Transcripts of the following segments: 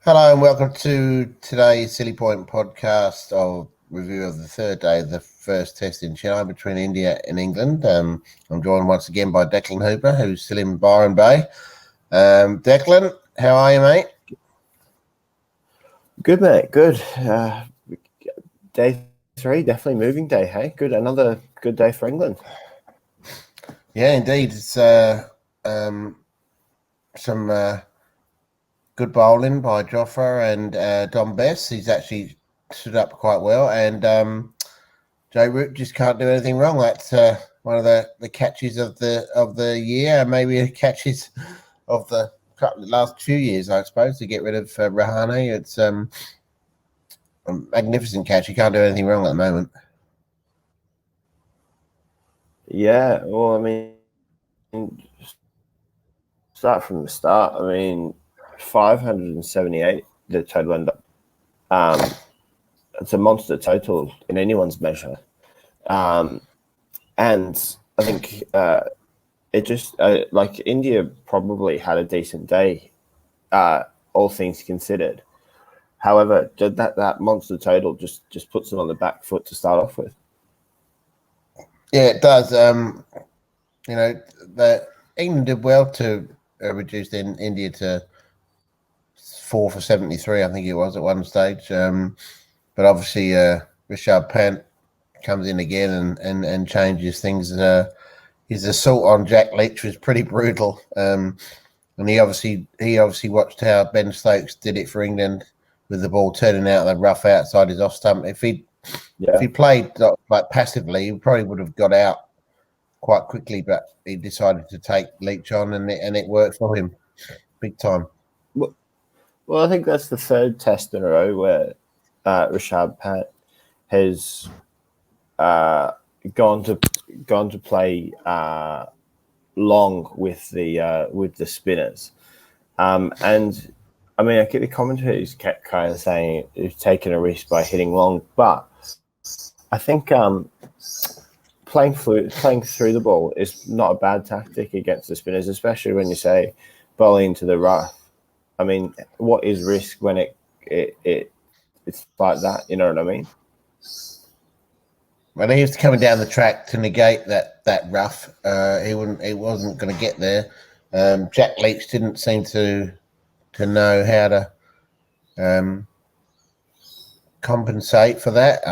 Hello and welcome to today's Silly Point podcast of review of the third day of the first test in Chennai between India and England. I'm joined once again by Declan Hooper, who's still in Byron Bay. Declan, how are you, mate? Good, mate. Good. Day 3, definitely moving day. Hey, good. Another good day for England. Yeah, indeed. It's some good bowling by Jofra and Dom Bess. He's actually stood up quite well, and Joe Root just can't do anything wrong. That's one of the catches of the year, maybe the catches of the last few years, I suppose, to get rid of Rahane. It's a magnificent catch. He can't do anything wrong at the moment. Yeah, well, I mean, start from the start. I mean, 578 the total end up. It's a monster total in anyone's measure. And I think it just like India probably had a decent day, all things considered. However, that monster total just puts them on the back foot to start off with. Yeah, it does. England did well to reduce India to 4 for 73, I think it was at one stage. But obviously, Rishabh Pant comes in again and changes things. His assault on Jack Leach was pretty brutal. And he obviously watched how Ben Stokes did it for England with the ball turning out the rough outside his off stump. If he played like passively, he probably would have got out quite quickly. But he decided to take Leach on, and it worked for him big time. Well, I think that's the third test in a row where Rishabh Pant has gone to play long with the spinners, and I mean, I get the commentators kept kind of saying he's taken a risk by hitting long, but I think playing through the ball is not a bad tactic against the spinners, especially when you say bowling into the rough. I mean, what is risk when it's like that? You know what I mean? When he was coming down the track to negate that rough, he wasn't going to get there. Jack Leach didn't seem to know how to compensate for that.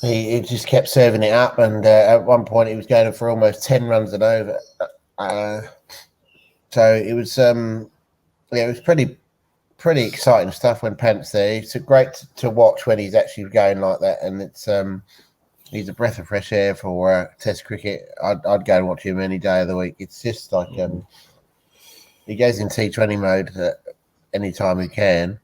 He just kept serving it up, and at one point he was going for almost 10 runs and over. So it was it was pretty exciting stuff when Pant's there. It's great to watch when he's actually going like that, and it's he's a breath of fresh air for Test cricket. I'd go and watch him any day of the week. It's just like he goes in T20 mode any time he can.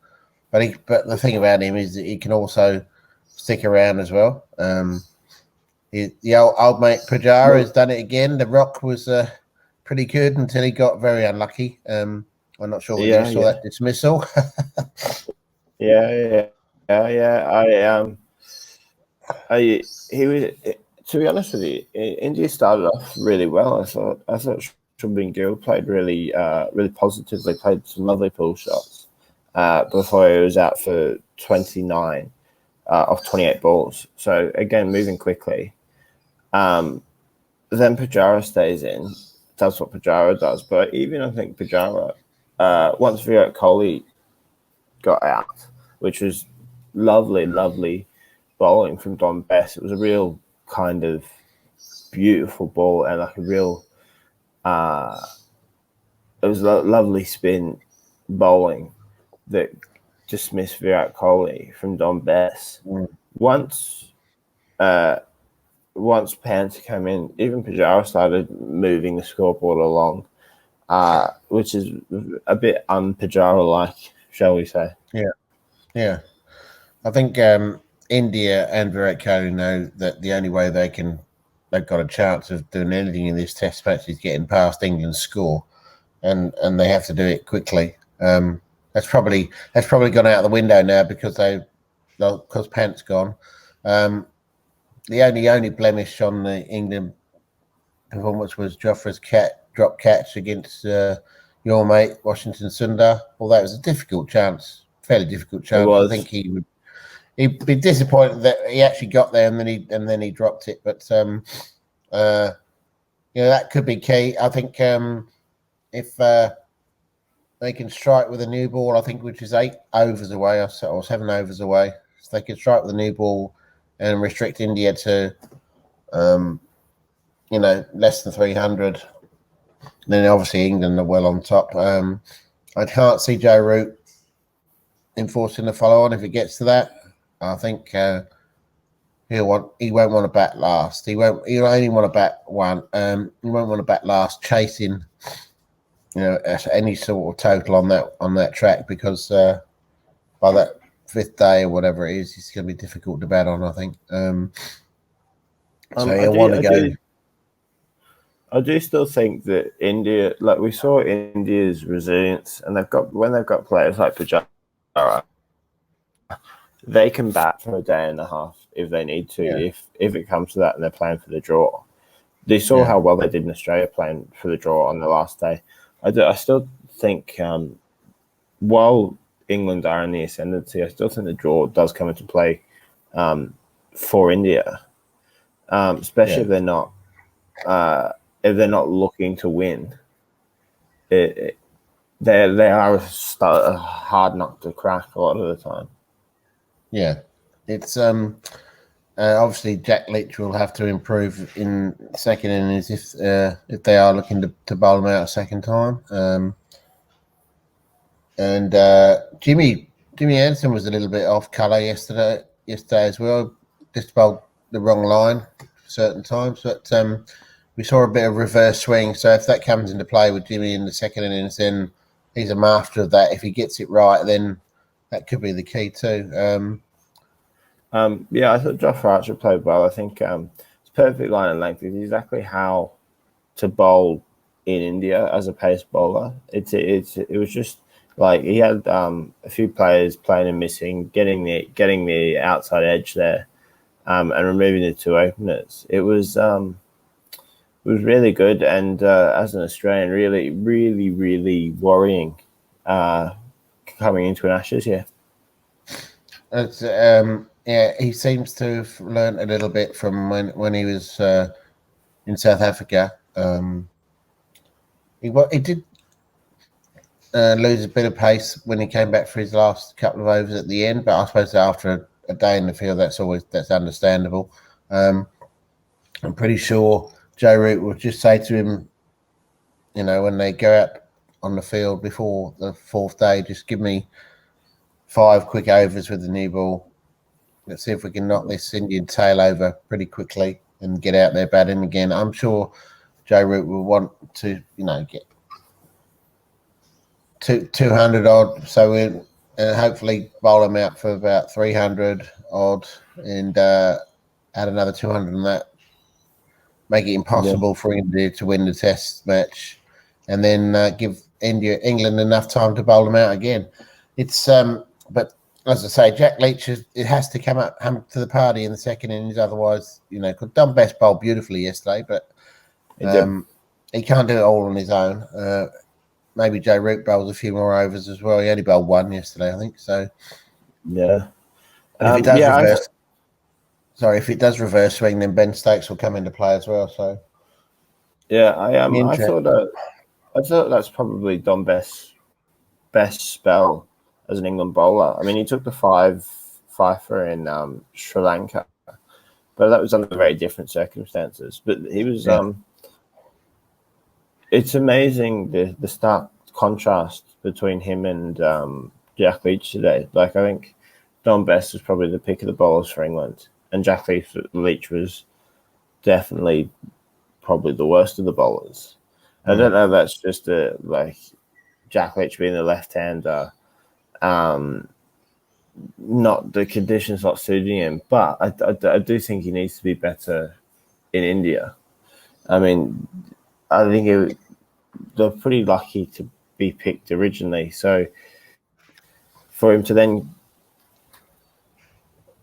But the thing about him is that he can also stick around as well. The old mate Pujara has done it again. The Rock was pretty good until he got very unlucky. I'm not sure whether you saw that dismissal. Yeah. He was. To be honest with you, India started off really well. I thought Shubman Gill played really positively. Played some lovely pull shots before he was out for 29 off 28 balls. So again, moving quickly. Then Pujara stays in. That's what Pujara does. But even I think Pujara, once Virat Kohli got out, which was lovely bowling from Dom Bess. It was a real kind of beautiful ball and like a real it was a lovely spin bowling that dismissed Virat Kohli from Dom Bess. Once Pant came in, even Pujara started moving the scoreboard along, which is a bit un-Pujara-like, shall we say. Yeah. I think India and Virat Kohli know that the only way they've got a chance of doing anything in this test match is getting past England's score, and they have to do it quickly. That's probably gone out the window now because Pant's gone. The only blemish on the England performance was Jofra's drop catch against your mate Washington Sundar. Although it was a difficult chance, fairly difficult chance. I think he'd be disappointed that he actually got there and then he dropped it. But that could be key. I think if they can strike with a new ball, I think, which is 8 overs away or 7 overs away. So they can strike with a new ball and restrict India to, less than 300. Then obviously England are well on top. I can't see Joe Root enforcing the follow-on if it gets to that. I think he won't want to bat last. He'll only want to bat one. He won't want to bat last, chasing any sort of total on that track, because by that 5th day or whatever it is, it's going to be difficult to bat on, I think. So he'll want to go. I do still think that India, like we saw India's resilience, and when they've got players like Pujara, they can bat for a day and a half if they need to, if it comes to that and they're playing for the draw. They saw how well they did in Australia playing for the draw on the last day. I still think while England are in the ascendancy, I still think the draw does come into play for India, especially if they're not looking to win. They are a hard nut to crack a lot of the time. Yeah, it's obviously Jack Leach will have to improve in second innings if they are looking to bowl him out a second time. And Jimmy Anderson was a little bit off colour yesterday as well. Just bowled the wrong line certain times, but we saw a bit of reverse swing. So if that comes into play with Jimmy in the second innings, then he's a master of that. If he gets it right, then that could be the key too. I thought Josh Archer played well. I think it's perfect line and length. It's exactly how to bowl in India as a pace bowler. It was just like he had a few players playing and missing, getting the outside edge there, and removing the 2 openers. It was really good, and as an Australian, really, really, really worrying coming into an Ashes. It's he seems to have learned a little bit from when he was in South Africa. He did lose a bit of pace when he came back for his last couple of overs at the end, but I suppose after a day in the field, that's understandable. I'm pretty sure Joe Root will just say to him, when they go out on the field before the 4th day, just give me 5 quick overs with the new ball. Let's see if we can knock this Indian tail over pretty quickly and get out there batting again. I'm sure Joe Root will want to, get 200 odd. So we'll hopefully bowl him out for about 300 odd and add another 200 on that. Make it impossible for India to win the Test match, and then give England enough time to bowl them out again. It's but as I say, Jack Leach has to come to the party in the second innings. Otherwise, could Don Best bowl beautifully yesterday, but he can't do it all on his own. Maybe Joe Root bowls a few more overs as well. He only bowled 1 yesterday, I think. So yeah. If it does reverse swing, then Ben Stokes will come into play as well. So I thought that's probably Don Best's best spell as an England bowler. I mean, he took the 5-5 in Sri Lanka, but that was under very different circumstances. But he was. It's amazing the stark contrast between him and Jack Leach today. Like, I think Don Best was probably the pick of the bowlers for England, and Jack Leach was definitely probably the worst of the bowlers. I don't know if that's just Jack Leach being the left-hander, not the conditions not suiting him, but I do think he needs to be better in India. I mean, I think they're pretty lucky to be picked originally. So for him to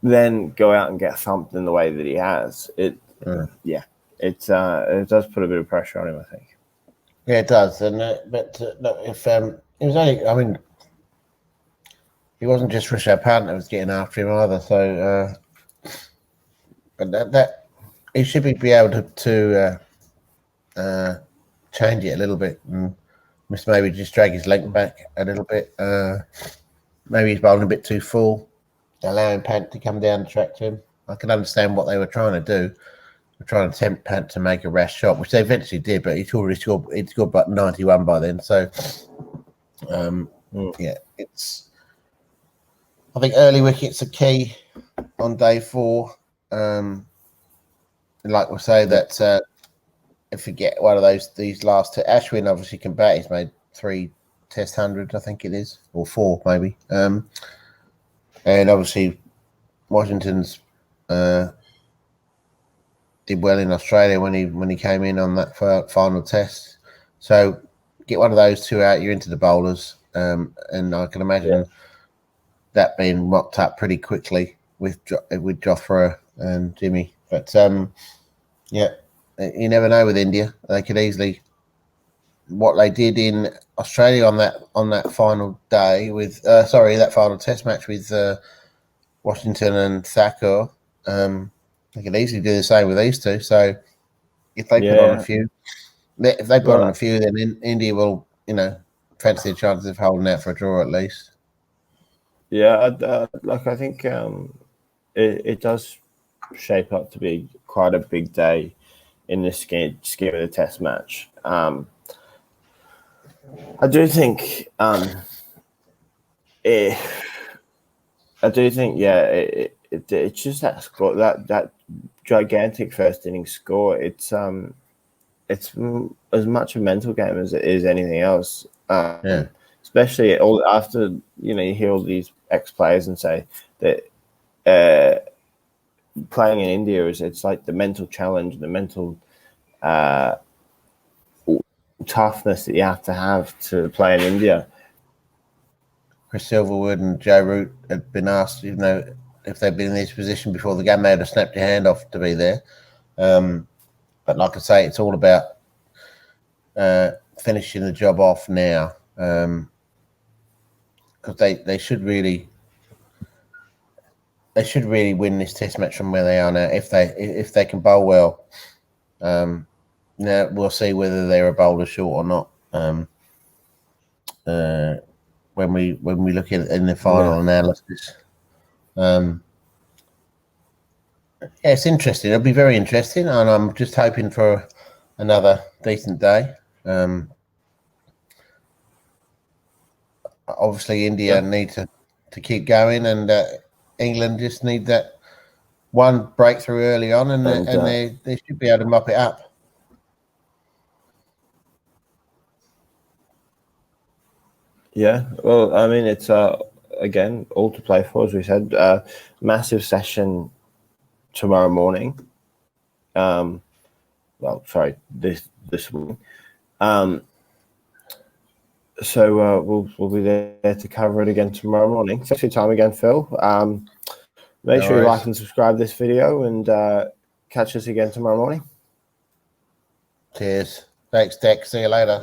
then go out and get thumped in the way that he has, it does put a bit of pressure on him, I think. Yeah, it does. And but look, if it was only, I mean, he wasn't just Rishabh Pant that was getting after him either. So, but that he should be able to change it a little bit and maybe just drag his length back a little bit. Maybe he's bowling a bit too full, allowing Pant to come down the track to him. I can understand what they were trying to do. We're trying to tempt Pant to make a rash shot, which they eventually did, but he'd already scored. He'd scored about 91 by then. So, yeah, it's. I think early wickets are key on day 4. Like we say that if you get one of these last two, Ashwin obviously can bat. He's made 3 Test hundreds, I think it is, or 4 maybe. And obviously Washington's did well in Australia when he came in on that final test. So get one of those two out, you're into the bowlers, and I can imagine that being mocked up pretty quickly with Jofra and Jimmy. But yeah, you never know with India. They could easily what they did in Australia on that final day with that final test match with Washington and Thakur. They could easily do the same with these two. So if they put on a few, then India will, fancy the chances of holding out for a draw at least. Yeah, I think it does shape up to be quite a big day in this scheme of the Test match. I do think, it's just that score, that gigantic first innings score. It's as much a mental game as it is anything else. Especially after you hear all these ex-players and say that playing in India it's like the mental challenge, the mental toughness that you have to play in India. Chris Silverwood and Joe Root had been asked, if they'd been in this position before the game, they'd have snapped your hand off to be there. But like I say, it's all about finishing the job off now. Because they should really win this Test match from where they are now if they can bowl well. Now we'll see whether they're a bowler short or not. When we look at it in the final analysis. It's interesting. It'll be very interesting, and I'm just hoping for another decent day. Obviously, India need to keep going, and England just need that one breakthrough early on, and they should be able to mop it up. Yeah, well, I mean, it's again all to play for, as we said. Massive session tomorrow morning. This morning. So we'll be there to cover it again tomorrow morning. Thanks for your time again, Phil. Make sure you like and subscribe this video, and catch us again tomorrow morning. Cheers. Thanks, Dex. See you later.